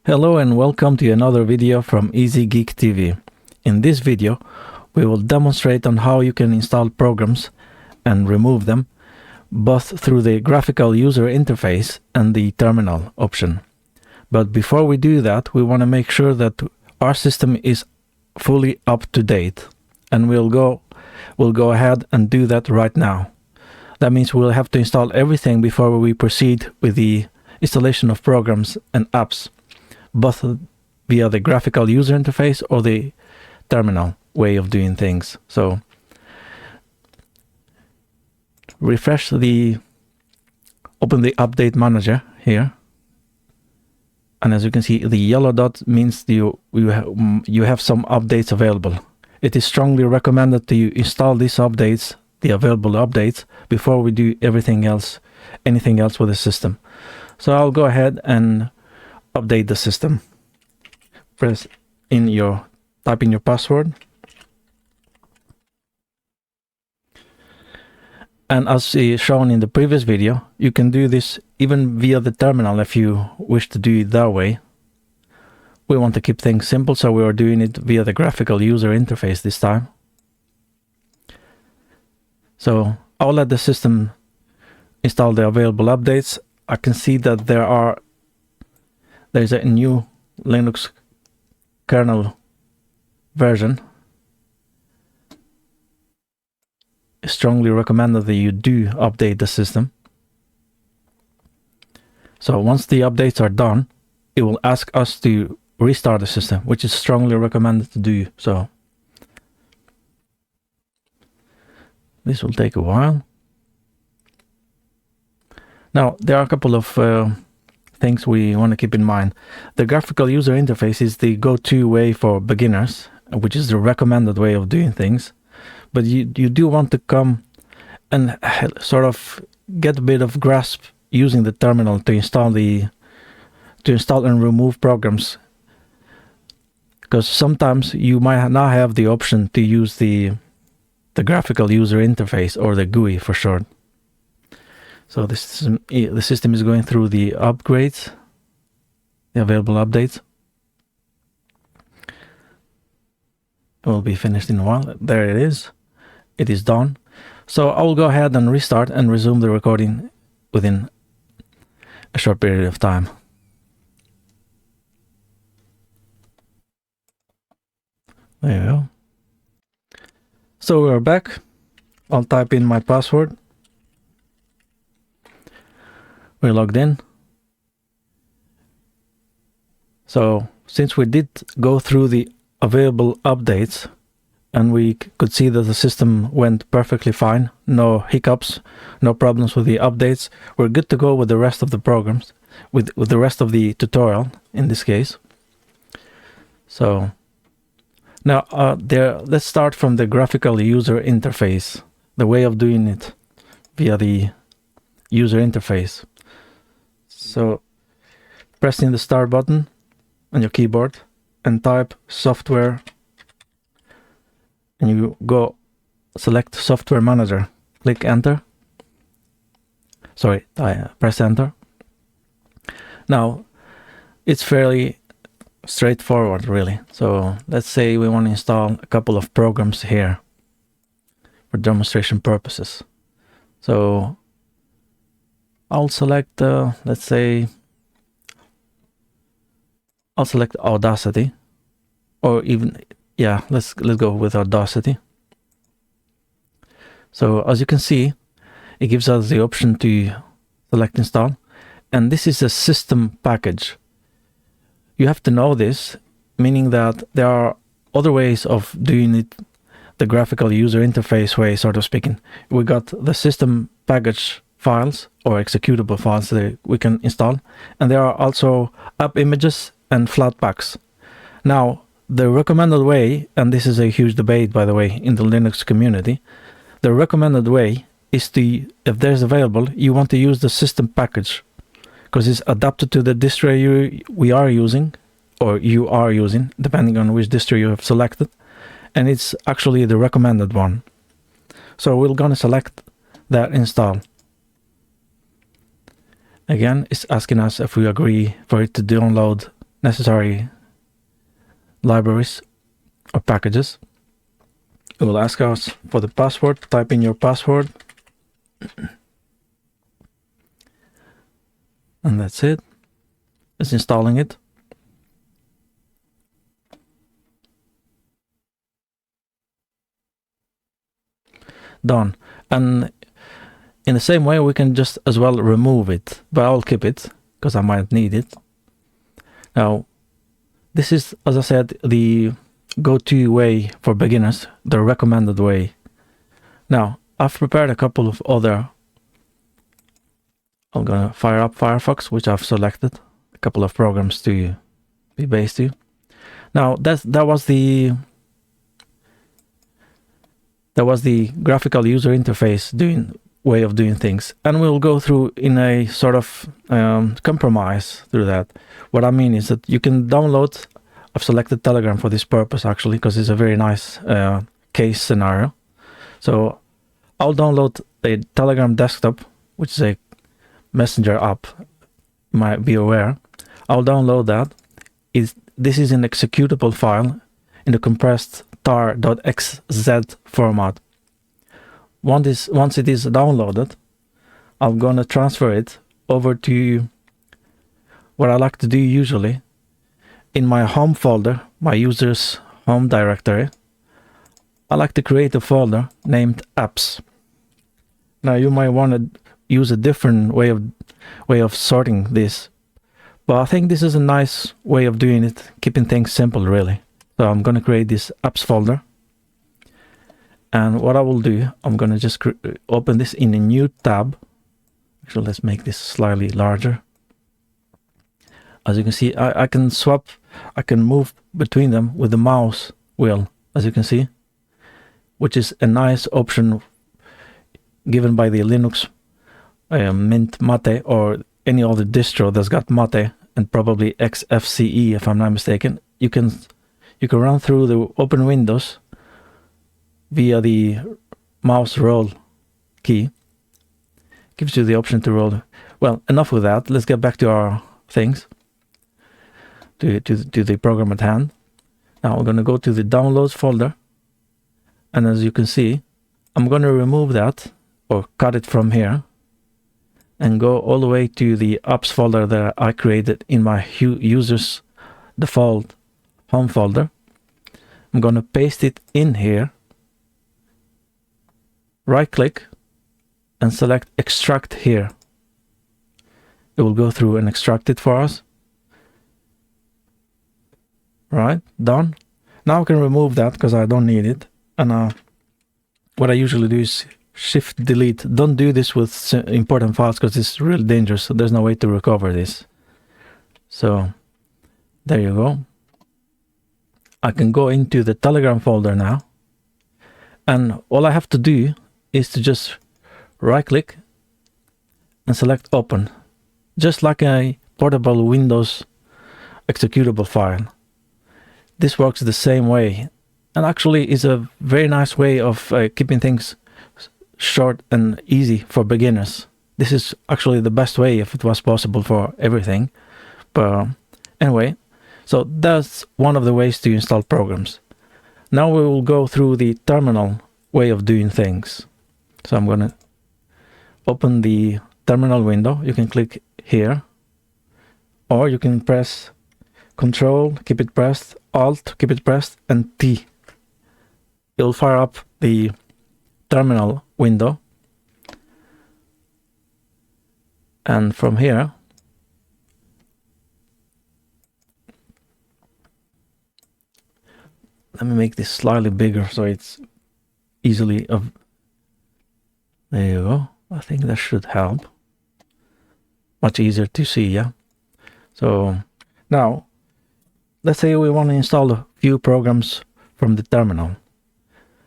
Hello and welcome to another video from Easy Geek TV. In this video, we will demonstrate on how you can install programs and remove them, both through the graphical user interface and the terminal option. But before we do that, we want to make sure that our system is fully up to date, and we'll go ahead and do that right now. That means we'll have to install everything before we proceed with the installation of programs and apps, both via the graphical user interface or the terminal way of doing things. So open the update manager here, and as you can see, the yellow dot means you have some updates available. It is strongly recommended to install these updates, the available updates, before we do anything else with the system. So I'll go ahead and update the system. Type in your password, and as shown in the previous video, you can do this even via the terminal if you wish to do it that way. We want to keep things simple, so we are doing it via the graphical user interface this time. So I'll let the system install the available updates. I can see that there's a new Linux kernel version. It's strongly recommended that you do update the system. So once the updates are done, it will ask us to restart the system, which is strongly recommended to do so. This will take a while. Now, there are a couple of things we want to keep in mind. The graphical user interface is the go-to way for beginners, which is the recommended way of doing things. But you do want to come and sort of get a bit of grasp using the terminal to install and remove programs, because sometimes you might not have the option to use the graphical user interface, or the GUI for short. So the system is going through the upgrades, the available updates. It will be finished in a while. There it is. It is done. So I will go ahead and restart and resume the recording within a short period of time. There you go. So we're back. I'll type in my password. We're logged in. So since we did go through the available updates, and we could see that the system went perfectly fine, no hiccups, no problems with the updates, we're good to go with the rest of the programs, with the rest of the tutorial in this case. So now let's start from the graphical user interface, the way of doing it via the user interface. So pressing the start button on your keyboard and type software, and you go select software manager, click enter. Press enter. Now it's fairly straightforward, really. So let's say we want to install a couple of programs here for demonstration purposes. So I'll select let's say I'll select Audacity, or even, yeah, let's go with Audacity. So as you can see, it gives us the option to select install, and this is a system package. You have to know this, meaning that there are other ways of doing it the graphical user interface way, sort of speaking. We got the system package files or executable files that we can install, and there are also app images and Flatpaks. Now, the recommended way, and this is a huge debate, by the way, in the Linux community, the recommended way is to, if there's available, you want to use the system package, because it's adapted to the distro we are using, or you are using, depending on which distro you have selected, and it's actually the recommended one. So we're going to select that install. Again, it's asking us if we agree for it to download necessary libraries or packages. It will ask us for the password. Type in your password. And that's it. It's installing it. Done. And in the same way, we can just as well remove it, but I'll keep it because I might need it. Now, this is, as I said, the go-to way for beginners, the recommended way. Now, I've prepared a couple of other. I'm gonna fire up Firefox, which I've selected a couple of programs to be based to. Now, that was the graphical user interface way of doing things, and we'll go through in a sort of compromise through that. What I mean is that you can download. I've selected Telegram for this purpose actually because it's a very nice case scenario. So I'll download a Telegram desktop, which is a messenger app. You might be aware. I'll download that. This is an executable file in the compressed tar.xz format. Once it is downloaded, I'm gonna transfer it over to what I like to do usually in my home folder, my user's home directory. I like to create a folder named apps. Now you might want to use a different way of sorting this, but I think this is a nice way of doing it, keeping things simple really. So I'm going to create this apps folder, and what I will do, I'm going to just open this in a new tab. Actually, let's make this slightly larger. As you can see, I can swap, I can move between them with the mouse wheel, as you can see, which is a nice option given by the Linux Mint Mate or any other distro that's got Mate and probably XFCE if I'm not mistaken. You can run through the open windows via the mouse roll key. Gives you the option to roll. Well, enough with that. Let's get back to our things. To the program at hand. Now we're going to go to the downloads folder, and as you can see, I'm going to remove that or cut it from here and go all the way to the apps folder that I created in my user's default home folder. I'm going to paste it in here, right click and select extract here. It will go through and extract it for us. Right, done. Now I can remove that because I don't need it. And what I usually do is shift delete. Don't do this with important files because it's really dangerous. So there's no way to recover this. So there you go. I can go into the Telegram folder now. And all I have to do is to just right click and select open. Just like a portable Windows executable file. This works the same way, and actually is a very nice way of keeping things short and easy for beginners. This is actually the best way if it was possible for everything. But anyway, so that's one of the ways to install programs. Now we will go through the terminal way of doing things. So I'm going to open the terminal window. You can click here, or you can press Control, keep it pressed, Alt, keep it pressed, and T. It'll fire up the terminal window. And from here, let me make this slightly bigger so it's easily there you go. I think that should help. Much easier to see, yeah? So now, let's say we want to install a few programs from the terminal.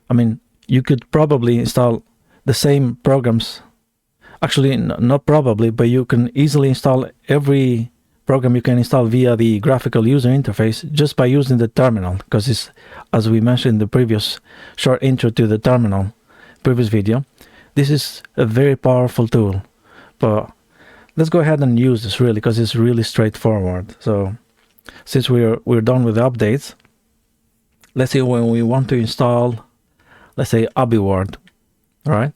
I mean, you could probably install the same programs. Actually, not probably, but you can easily install every program you can install via the graphical user interface just by using the terminal, because it's, as we mentioned in the previous short intro to the terminal, previous video, this is a very powerful tool. But let's go ahead and use this really, because it's really straightforward. So since we're done with the updates, let's say when we want to install, let's say AbiWord, all right?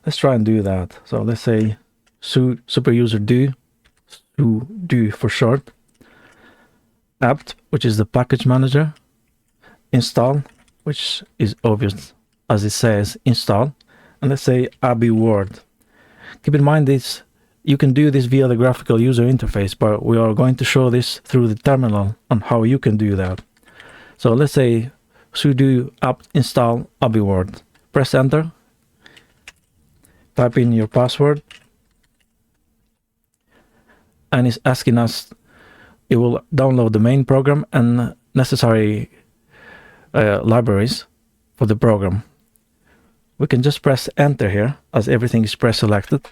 Let's try and do that. So let's say superuser do for short, apt, which is the package manager, install, which is obvious as it says install, and let's say AbiWord. Keep in mind this, you can do this via the graphical user interface, but we are going to show this through the terminal on how you can do that. So let's say sudo apt install AbiWord. Press enter, type in your password, and it's asking us, it will download the main program and necessary libraries for the program. We can just press enter here, as everything is pre-selected.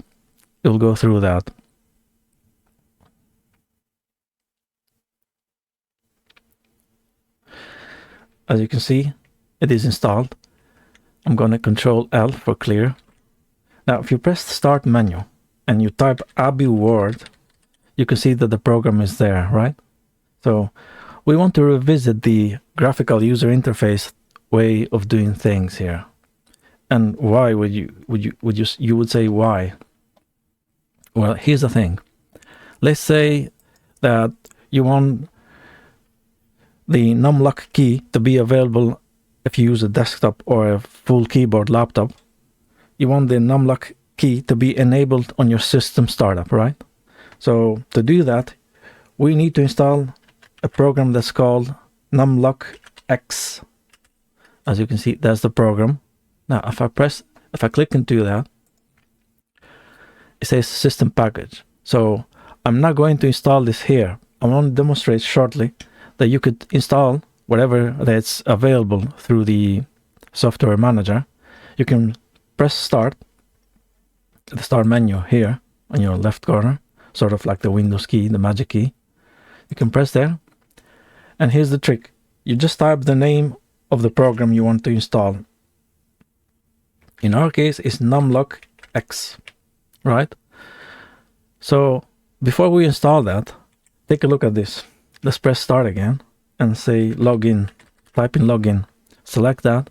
It will go through that. As you can see, it is installed. I'm going to Control L for clear. Now, if you press the start menu and you type AbiWord, you can see that the program is there, right? So we want to revisit the graphical user interface way of doing things here. And why would you say why? Well, here's the thing. Let's say that you want the numlock key to be available if you use a desktop or a full keyboard laptop. You want the numlock key to be enabled on your system startup, right? So to do that, we need to install a program that's called numlock X. As you can see, that's the program. Now, if I click into that, it says system package. So I'm not going to install this here. I want to demonstrate shortly that you could install whatever that's available through the software manager. You can press start, the start menu here on your left corner, sort of like the Windows key, the magic key. You can press there. And here's the trick. You just type the name of the program you want to install. In our case, it's numlock X, right? So before we install that, take a look at this. Let's press start again and say login. Type in login. Select that.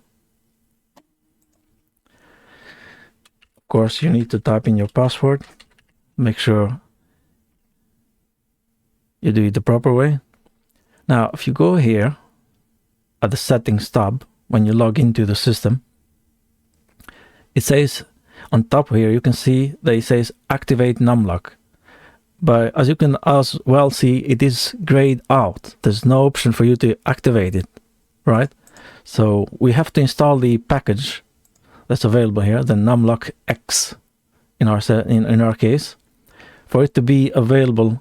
Of course, you need to type in your password. Make sure you do it the proper way. Now, if you go here at the settings tab, when you log into the system, it says on top here, you can see that it says activate numlock. But as you can as well see, it is grayed out. There's no option for you to activate it, right? So we have to install the package that's available here, the numlock X in our case, for it to be available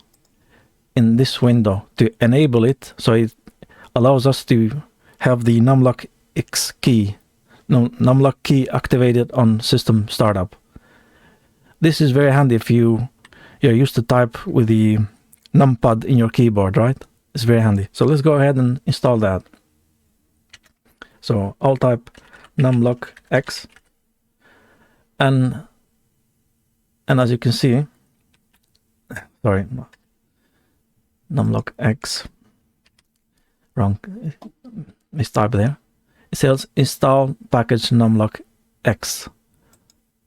in this window to enable it. So it allows us to have the numlock X key, numlock key activated on system startup. This is very handy if you're used to type with the numpad in your keyboard, right? It's very handy. So let's go ahead and install that. So I'll type numlock X, and as you can see, sorry, numlock X, wrong, mistype there. It says install package numlock X.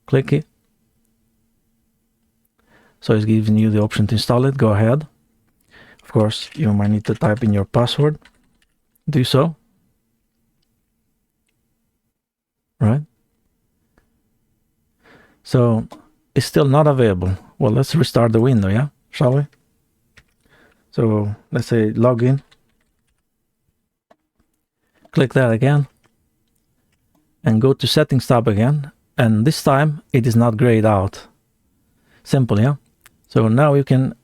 Click it. So it's giving you the option to install it. Go ahead. Of course, you might need to type in your password. Do so. Right? So it's still not available. Well, let's restart the window, yeah? Shall we? So let's say login. Click that again. And go to settings tab again. And this time it is not grayed out. Simple, yeah? So now you can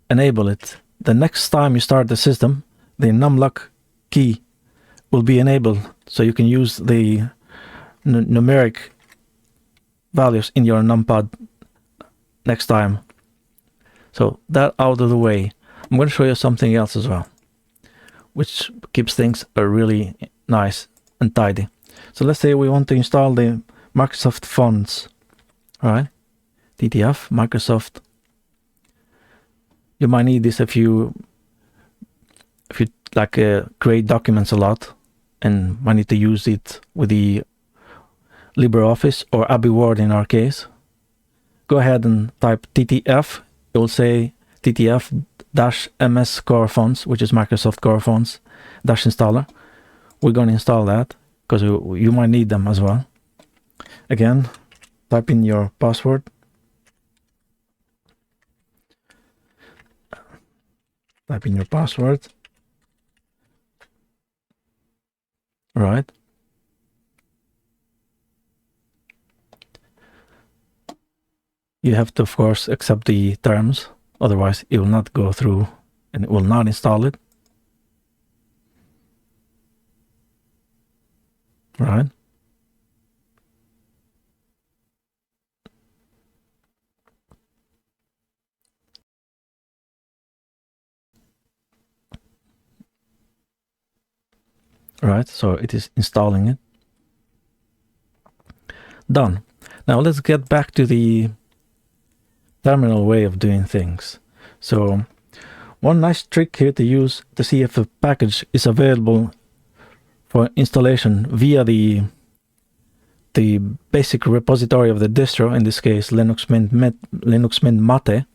enable it. The next time you start the system, the numlock key will be enabled. So you can use the numeric values in your numpad next time. So that out of the way, I'm going to show you something else as well, which keeps things really nice and tidy. So let's say we want to install the Microsoft fonts, all right? TTF, Microsoft. You might need this if you if you like create documents a lot and might need to use it with the LibreOffice or Abbey Word in our case, go ahead and type TTF. It will say TTF-MS Core Fonts, which is Microsoft Core Fonts dash installer. We're going to install that because you might need them as well. Again, type in your password. Type in your password. Right. You have to, of course, accept the terms. Otherwise, it will not go through and it will not install it. Right. Right, so it is installing it. Done. Now let's get back to the terminal way of doing things. So one nice trick here to use to see if a package is available for installation via the basic repository of the distro, in this case Linux Mint Mate,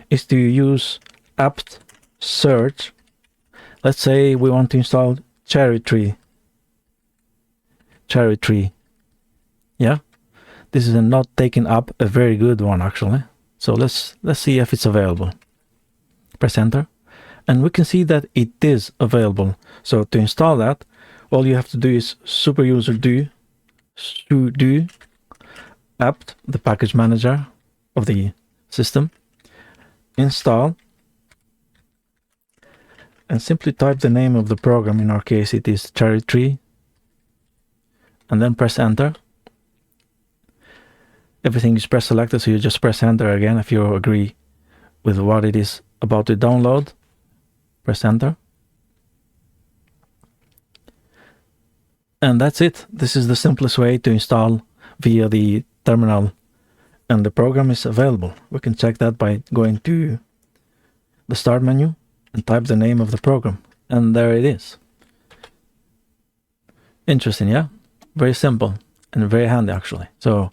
is to use apt search. Let's say we want to install Cherry Tree. Yeah, this is a not taken up, a very good one actually. So let's see if it's available. Press enter, and we can see that it is available. So to install that, all you have to do is superuser do sudo apt, the package manager of the system, install, and simply type the name of the program. In our case it is Cherry Tree, and then press enter. Everything is press selected, so you just press enter again if you agree with what it is about to download. Press enter, and that's it. This is the simplest way to install via the terminal, and the program is available. We can check that by going to the start menu and type the name of the program, and there it is. Interesting, yeah? Very simple and very handy actually. So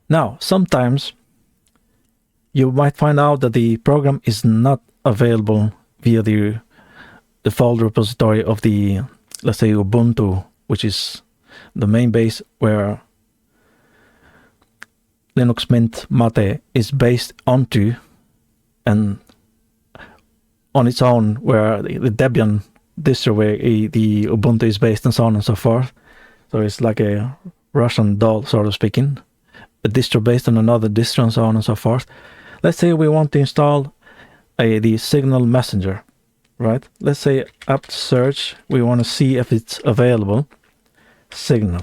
now sometimes you might find out that the program is not available via the default repository of the, let's say, Ubuntu, which is the main base where Linux Mint Mate is based onto, and on its own where the Debian distro where the Ubuntu is based, and so on and so forth. So it's like a Russian doll, sort of speaking, a distro based on another distro, and so on and so forth. Let's say we want to install the Signal Messenger, right? Let's say apt search, we want to see if it's available. Signal,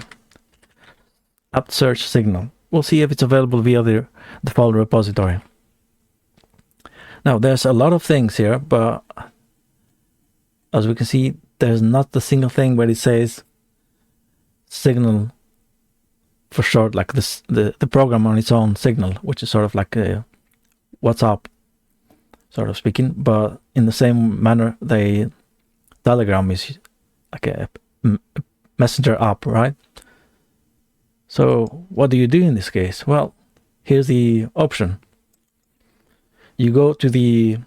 apt search Signal. We'll see if it's available via the default repository. Now there's a lot of things here, but as we can see, there's not a single thing where it says Signal for short, like this, the program on its own, Signal, which is sort of like a WhatsApp, sort of speaking, but in the same manner, the Telegram is like a messenger app, right? So what do you do in this case? Well, here's the option. You go to the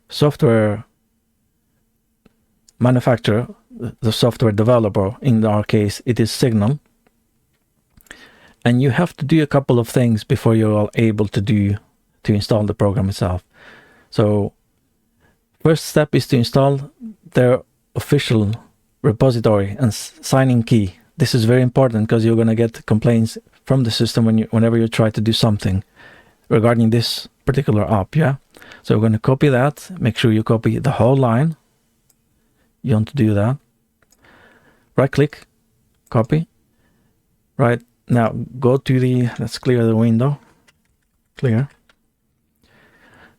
software manufacturer, the software developer, in our case it is Signal, and you have to do a couple of things before you're able to install the program itself. So first step is to install their official repository and signing key. This is very important because you're going to get complaints from the system whenever you try to do something regarding this particular app. Yeah, so we're going to copy that. Make sure you copy the whole line. You want to do that. Right click, copy. Right, now go to the, let's clear the window. Clear.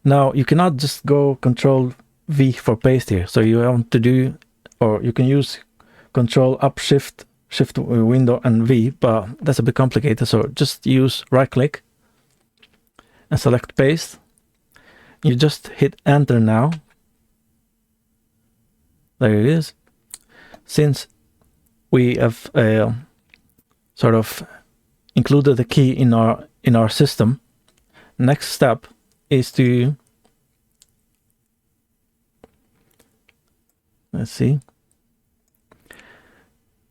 Now you cannot just go Control V for paste here. So you want to do, or you can use Control Up Shift window and V, but that's a bit complicated. So just use right click and select paste. You just hit enter now. There it is. Since we have sort of included the key in our system, next step is to, let's see,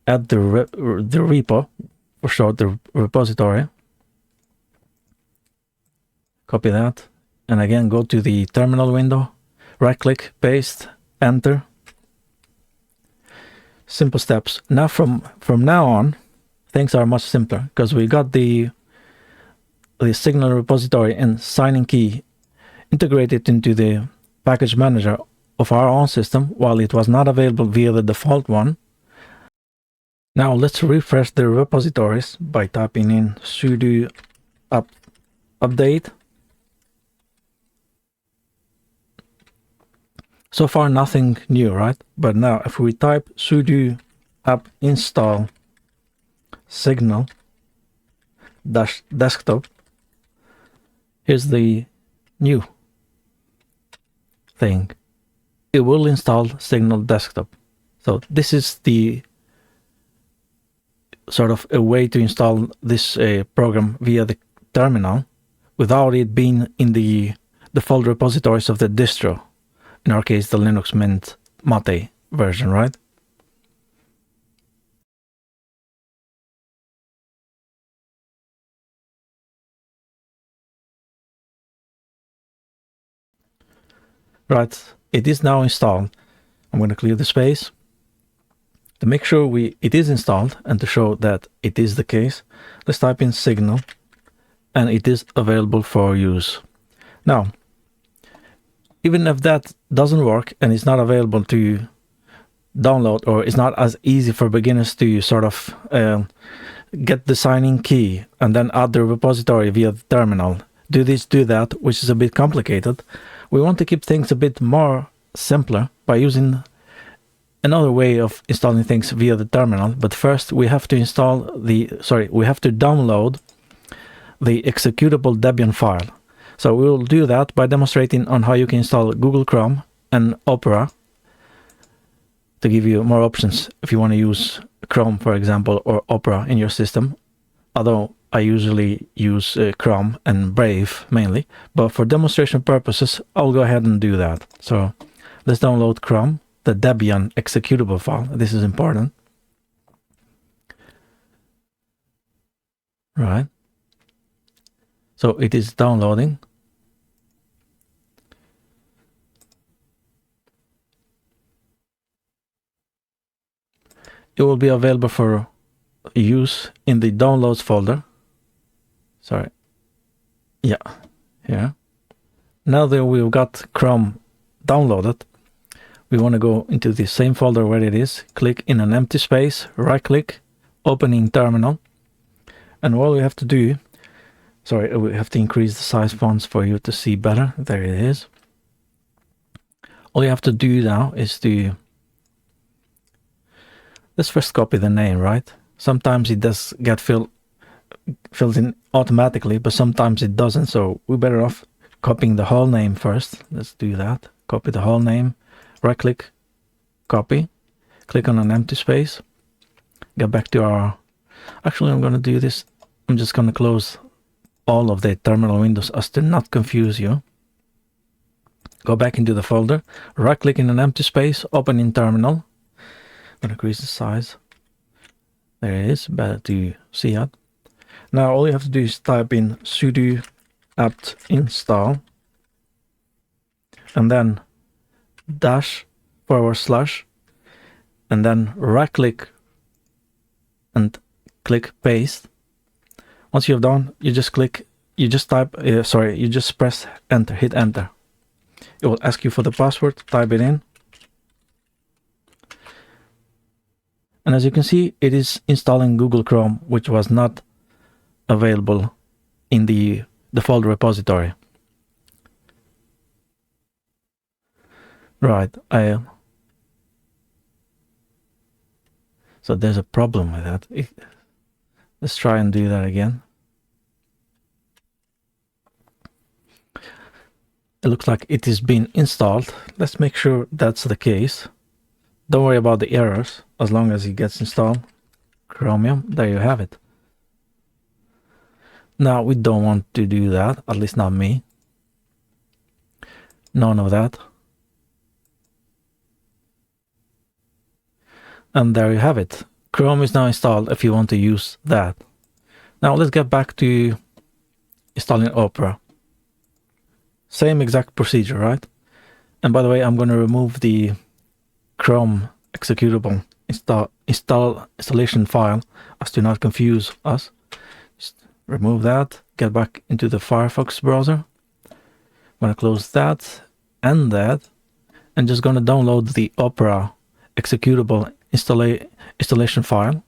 add the repo, for short, the repository. Copy that, and again go to the terminal window, right click, paste, enter. Simple steps. Now from now on, things are much simpler because we got the signal repository and signing key integrated into the package manager of our own system, while it was not available via the default one. Now let's refresh the repositories by typing in sudo update. So far nothing new, right? But now if we type sudo apt install signal desktop, here's the new thing. It will install signal desktop. So this is the sort of a way to install this program via the terminal without it being in the default repositories of the distro. In our case, the Linux Mint Mate version, right? Right, it is now installed. I'm going to clear the space. To make sure it is installed and to show that it is the case, let's type in signal, and it is available for use. Now, even if that doesn't work and it's not available to download, or it's not as easy for beginners to sort of get the signing key and then add the repository via the terminal, do that, which is a bit complicated, we want to keep things a bit more simpler by using another way of installing things via the terminal. But first we have to download the executable Debian file. So we will do that by demonstrating on how you can install Google Chrome and Opera to give you more options if you want to use Chrome, for example, or Opera in your system. Although I usually use Chrome and Brave mainly, but for demonstration purposes, I'll go ahead and do that. So let's download Chrome, the Debian executable file. This is important. Right. So it is downloading. It will be available for use in the downloads folder. Sorry. Yeah, here. Now that we've got Chrome downloaded, we want to go into the same folder where it is, click in an empty space, right click, opening terminal. And all we have to do, sorry, we have to increase the size fonts for you to see better. There it is. All you have to do now is to, let's first copy the name, right? Sometimes it does get filled in automatically, but sometimes it doesn't. So we're better off copying the whole name first. Let's do that. Copy the whole name, right click, copy, click on an empty space, get back to our, actually I'm going to do this. I'm just going to close all of the terminal windows as to not confuse you. Go back into the folder, right click in an empty space, open in terminal. I'm going to increase the size. There it is, better to see it. Now all you have to do is type in sudo apt install and then -- and then right click and click paste. Once you've done, you just press enter, hit enter. It will ask you for the password, type it in. And as you can see, it is installing Google Chrome, which was not available in the default repository. Right, so there's a problem with that. Let's try and do that again. It looks like it is being installed. Let's make sure that's the case. Don't worry about the errors as long as it gets installed. Chromium, there you have it. Now we don't want to do that, at least not me. None of that. And there you have it. Chrome is now installed if you want to use that. Now let's get back to installing Opera. Same exact procedure, right? And by the way, I'm going to remove the Chrome executable installation file as to not confuse us. Just remove that, get back into the Firefox browser. I'm going to close that, and just going to download the Opera executable installation file.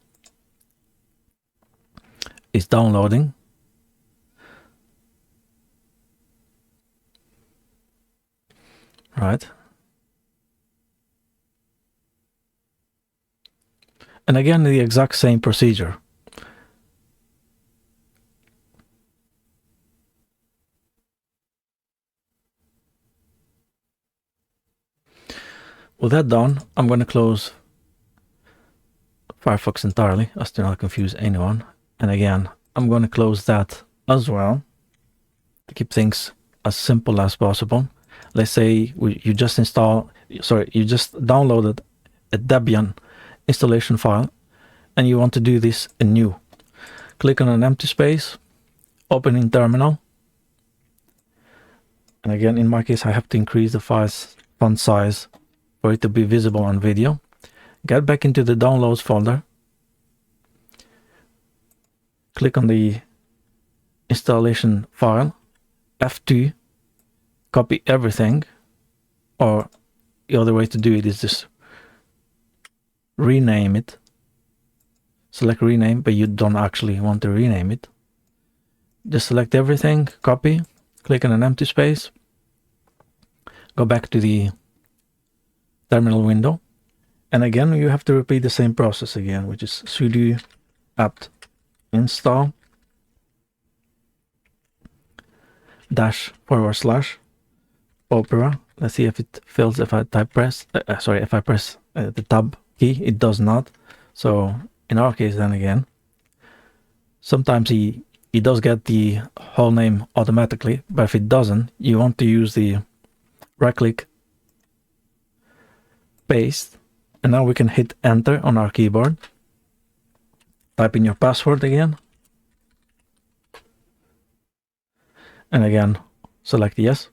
It's downloading. Right. And again, the exact same procedure. With that done, I'm going to close Firefox entirely, as to not confuse anyone. And again, I'm going to close that as well to keep things as simple as possible. Let's say you just downloaded a Debian installation file and you want to do this anew. Click on an empty space, open in terminal. And again, in my case, I have to increase the font size for it to be visible on video. Get back into the downloads folder. Click on the installation file, F2, copy everything, or the other way to do it is just rename it. Select rename, but you don't actually want to rename it. Just select everything, copy, click on an empty space, go back to the terminal window, and again you have to repeat the same process again, which is sudo apt install -- Opera. Let's see if it fills if I press the tab key. It does not. So in our case, then again, sometimes he does get the whole name automatically, but if it doesn't, you want to use the right click, paste, and now we can hit enter on our keyboard. Type in your password again, and again select yes.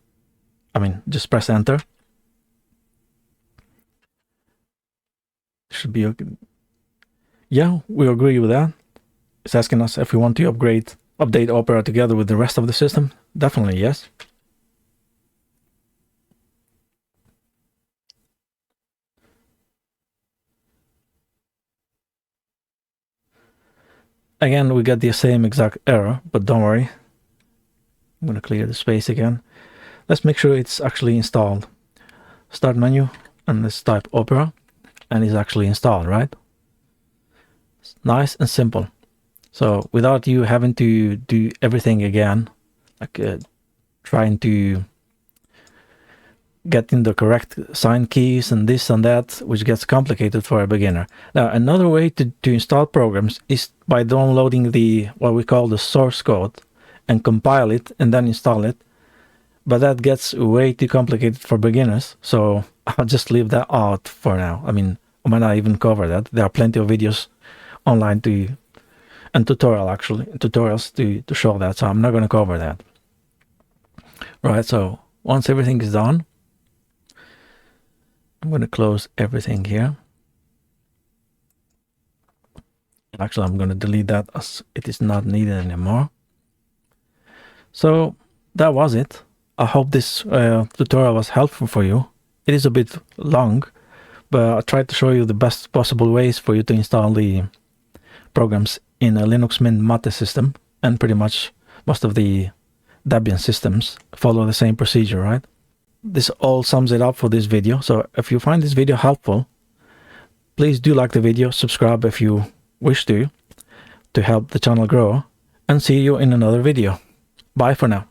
Just press enter. Should be okay. Yeah, we agree with that. It's asking us if we want to update Opera together with the rest of the system. Definitely yes. Again, we get the same exact error, but don't worry. I'm going to clear the space again. Let's make sure it's actually installed. Start menu, and let's type Opera, and it's actually installed, right? It's nice and simple. So without you having to do everything again, like trying to get in the correct sign keys and this and that, which gets complicated for a beginner. Now, another way to install programs is by downloading what we call the source code and compile it and then install it. But that gets way too complicated for beginners, so I'll just leave that out for now. I might not even cover that. There are plenty of videos online and tutorials to show that, so I'm not going to cover that. Right, so once everything is done, I'm going to close everything here. Actually, I'm going to delete that as it is not needed anymore. So that was it. I hope this tutorial was helpful for you. It is a bit long, but I tried to show you the best possible ways for you to install the programs in a Linux Mint Mate system, and pretty much most of the Debian systems follow the same procedure, right? This all sums it up for this video. So if you find this video helpful, please do like the video, subscribe if you wish to help the channel grow, and see you in another video. Bye for now.